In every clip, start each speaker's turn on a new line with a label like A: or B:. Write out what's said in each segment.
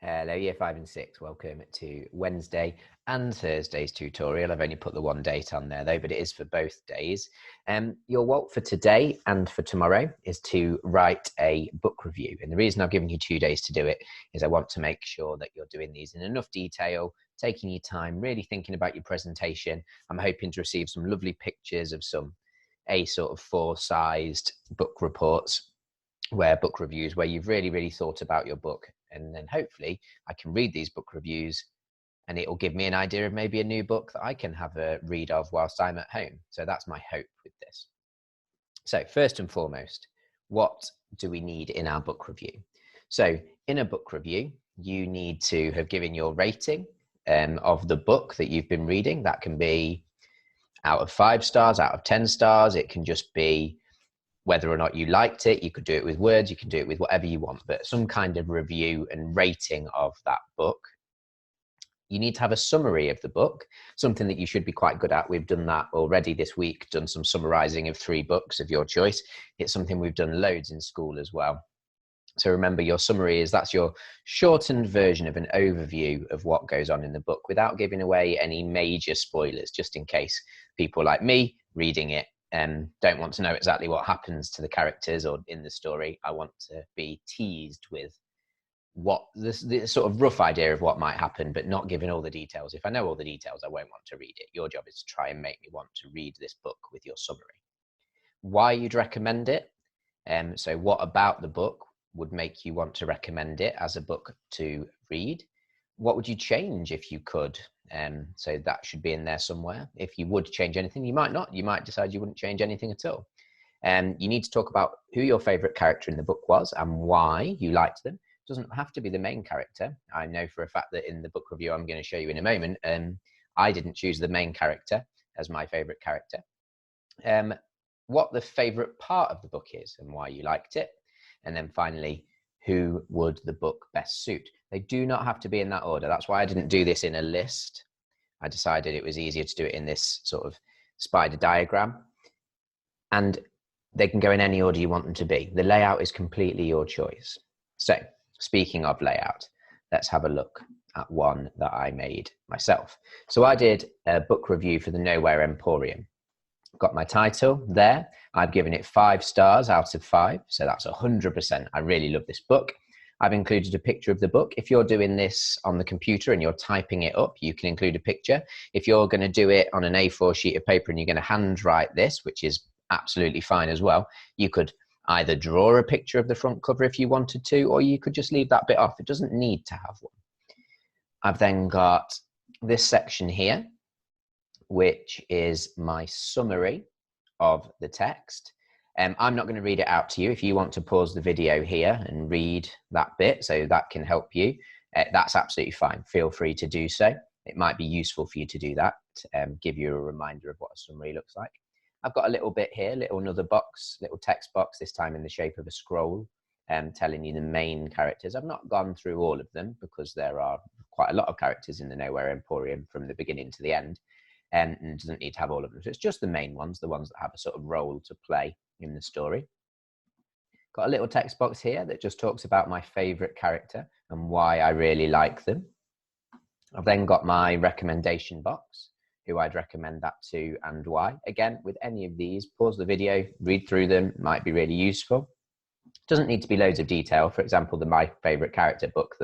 A: Hello, Year 5 and 6. Welcome to Wednesday and Thursday's tutorial. I've only put the one date on there though, but it is for both days. Your WOT for today and for tomorrow is to write a book review. And the reason I've given you 2 days to do it is I want to make sure that you're doing these in enough detail, taking your time, really thinking about your presentation. I'm hoping to receive some lovely pictures of some sort of 4-sized book reports, book reviews, where you've really thought about your book. And then hopefully I can read these book reviews and it will give me an idea of maybe a new book that I can have a read of whilst I'm at home. So that's my hope with this. So first and foremost, what do we need in our book review? So in a book review, you need to have given your rating of the book that you've been reading. That can be out of 5 stars, out of 10 stars. It can just be whether or not you liked it. You could do it with words, you can do it with whatever you want, but some kind of review and rating of that book. You need to have a summary of the book, something that you should be quite good at. We've done that already this week, done some summarizing of 3 books of your choice. It's something we've done loads in school as well. So remember, your summary that's your shortened version of an overview of what goes on in the book without giving away any major spoilers, just in case people like me reading it don't want to know exactly what happens to the characters or in the story. I want to be teased with what the sort of rough idea of what might happen, but not giving all the details. If I know all the details, I won't want to read it. Your job is to try and make me want to read this book with your summary. Why you'd recommend it. So what about the book would make you want to recommend it as a book to read? What would you change if you could? So that should be in there somewhere. If you would change anything, you might not. You might decide you wouldn't change anything at all. You need to talk about who your favorite character in the book was and why you liked them. It doesn't have to be the main character. I know for a fact that in the book review I'm going to show you in a moment, I didn't choose the main character as my favorite character. What the favorite part of the book is and why you liked it. And then finally, who would the book best suit? They do not have to be in that order. That's why I didn't do this in a list. I decided it was easier to do it in this sort of spider diagram. And they can go in any order you want them to be. The layout is completely your choice. So speaking of layout, let's have a look at one that I made myself. So I did a book review for the Nowhere Emporium. Got my title there. I've given it 5 stars out of 5. So that's 100%. I really love this book. I've included a picture of the book. If you're doing this on the computer and you're typing it up, you can include a picture. If you're going to do it on an A4 sheet of paper and you're going to handwrite this, which is absolutely fine as well, you could either draw a picture of the front cover if you wanted to, or you could just leave that bit off. It doesn't need to have one. I've then got this section here, which is my summary of the text. I'm not going to read it out to you. If you want to pause the video here and read that bit so that can help you, that's absolutely fine. Feel free to do so. It might be useful for you to do that, give you a reminder of what a summary looks like. I've got a little bit here, another box, little text box, this time in the shape of a scroll, telling you the main characters. I've not gone through all of them because there are quite a lot of characters in the Nowhere Emporium from the beginning to the end. And doesn't need to have all of them. So it's just the main ones, the ones that have a sort of role to play in the story. Got a little text box here that just talks about my favorite character and why I really like them. I've then got my recommendation box, who I'd recommend that to and why. Again, with any of these, pause the video, read through them, might be really useful. Doesn't need to be loads of detail. For example, the my favorite character book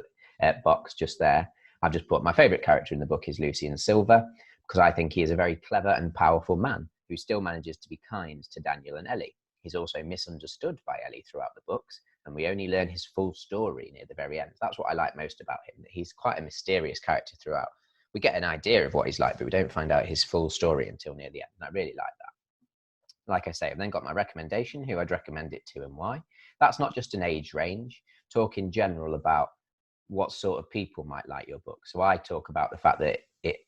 A: box just there. I've just put my favorite character in the book is Lucian Silver, because I think he is a very clever and powerful man who still manages to be kind to Daniel and Ellie. He's also misunderstood by Ellie throughout the books, and we only learn his full story near the very end. That's what I like most about him, that he's quite a mysterious character throughout. We get an idea of what he's like, but we don't find out his full story until near the end, and I really like that. Like I say, I've then got my recommendation, who I'd recommend it to and why. That's not just an age range. Talk in general about what sort of people might like your book. So I talk about the fact that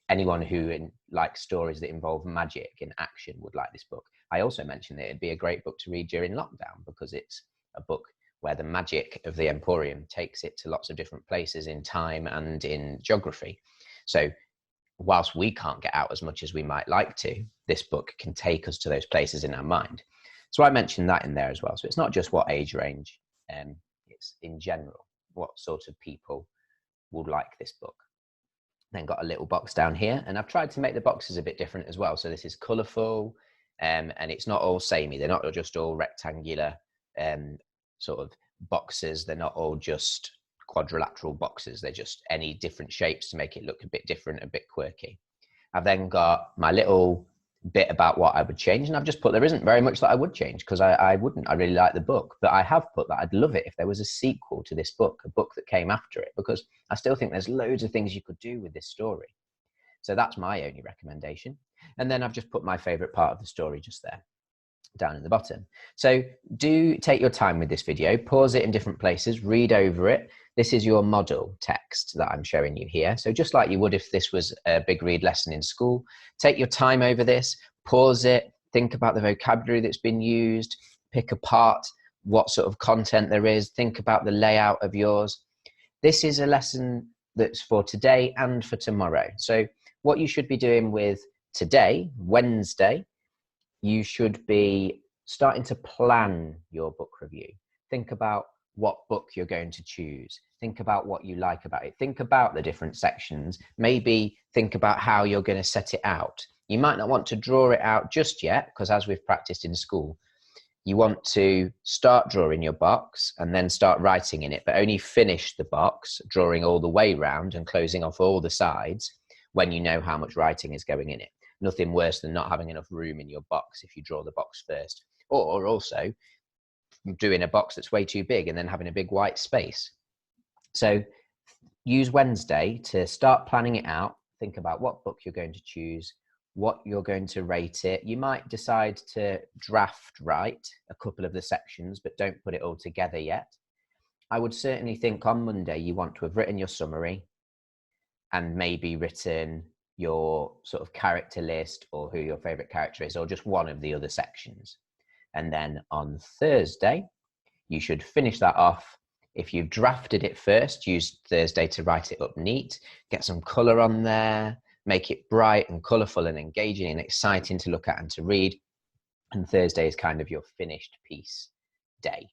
A: anyone who likes stories that involve magic and action would like this book. I also mentioned that it'd be a great book to read during lockdown because it's a book where the magic of the Emporium takes it to lots of different places in time and in geography. So whilst we can't get out as much as we might like to, this book can take us to those places in our mind. So I mentioned that in there as well. So it's not just what age range, it's in general, what sort of people will like this book. Then got a little box down here, and I've tried to make the boxes a bit different as well. So this is colourful, and it's not all samey. They're not just all rectangular sort of boxes. They're not all just quadrilateral boxes. They're just any different shapes to make it look a bit different, a bit quirky. I've then got my little bit about what I would change, and I've just put there isn't very much that I would change, because I wouldn't. I really like the book, but I have put that I'd love it if there was a sequel to this book, a book that came after it, because I still think there's loads of things you could do with this story. So that's my only recommendation. And then I've just put my favorite part of the story just there down in the bottom. So do take your time with this video, pause it in different places, read over it. This is your model text that I'm showing you here. So just like you would if this was a big read lesson in school, take your time over this, pause it, think about the vocabulary that's been used, pick apart what sort of content there is, think about the layout of yours. This is a lesson that's for today and for tomorrow. So what you should be doing with today, Wednesday, you should be starting to plan your book review. Think about what book you're going to choose. Think about what you like about it. Think about the different sections. Maybe think about how you're going to set it out. You might not want to draw it out just yet, because as we've practiced in school, you want to start drawing your box and then start writing in it, but only finish the box, drawing all the way round and closing off all the sides when you know how much writing is going in it. Nothing worse than not having enough room in your box if you draw the box first, or also doing a box that's way too big and then having a big white space. So use Wednesday to start planning it out. Think about what book you're going to choose, what you're going to rate it. You might decide to draft write a couple of the sections, but don't put it all together yet. I would certainly think on Monday you want to have written your summary and maybe written your sort of character list or who your favorite character is, or just one of the other sections. And then on Thursday, you should finish that off. If you've drafted it first, use Thursday to write it up neat, get some colour on there, make it bright and colourful and engaging and exciting to look at and to read. And Thursday is kind of your finished piece day.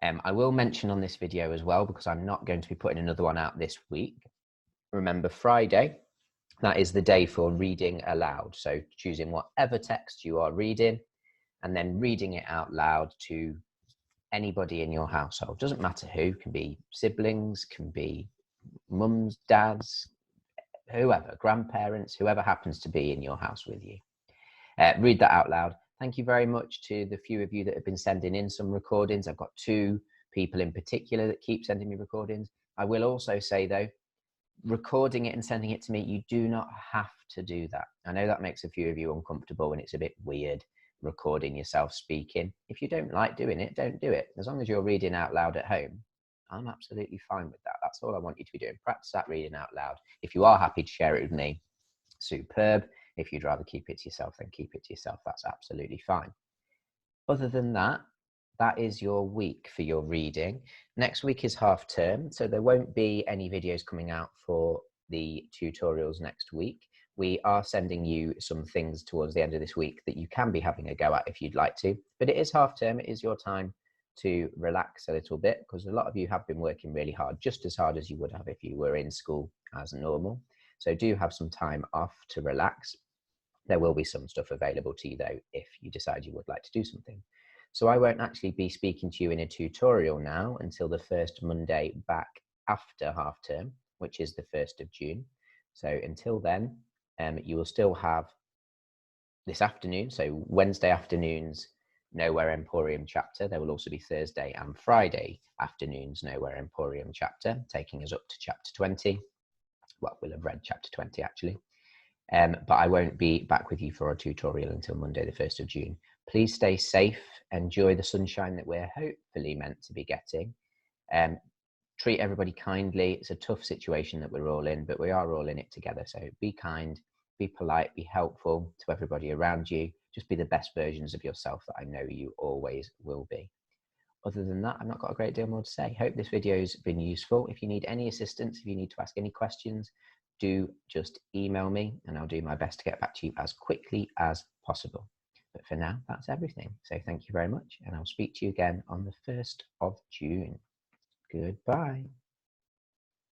A: I will mention on this video as well, because I'm not going to be putting another one out this week. Remember, Friday, that is the day for reading aloud. So choosing whatever text you are reading and then reading it out loud to anybody in your household. Doesn't matter who, can be siblings, can be mums, dads, whoever, grandparents, whoever happens to be in your house with you. Read that out loud. Thank you very much to the few of you that have been sending in some recordings. I've got 2 people in particular that keep sending me recordings. I will also say though, recording it and sending it to me, you do not have to do that. I know that makes a few of you uncomfortable and it's a bit weird recording yourself speaking. If you don't like doing it, don't do it. As long as you're reading out loud at home, I'm absolutely fine with that. That's all I want you to be doing. Practice that reading out loud. If you are happy to share it with me, superb. If you'd rather keep it to yourself, then keep it to yourself. That's absolutely fine. Other than that, that is your week for your reading. Next week is half term, so there won't be any videos coming out for the tutorials next week. We are sending you some things towards the end of this week that you can be having a go at if you'd like to, but it is half term. It is your time to relax a little bit, because a lot of you have been working really hard, just as hard as you would have if you were in school as normal. So do have some time off to relax. There will be some stuff available to you though, if you decide you would like to do something. So I won't actually be speaking to you in a tutorial now until the first Monday back after half term, which is the 1st of June. So until then, you will still have this afternoon, so Wednesday afternoons, Nowhere Emporium chapter. There will also be Thursday and Friday afternoons, Nowhere Emporium chapter, taking us up to chapter 20. Well, we'll have read chapter 20 actually. But I won't be back with you for a tutorial until Monday, the 1st of June. Please stay safe, enjoy the sunshine that we're hopefully meant to be getting. Treat everybody kindly. It's a tough situation that we're all in, but we are all in it together. So be kind, be polite, be helpful to everybody around you. Just be the best versions of yourself that I know you always will be. Other than that, I've not got a great deal more to say. Hope this video's been useful. If you need any assistance, if you need to ask any questions, do just email me and I'll do my best to get back to you as quickly as possible. But for now, that's everything. So thank you very much, and I'll speak to you again on the 1st of June. Goodbye.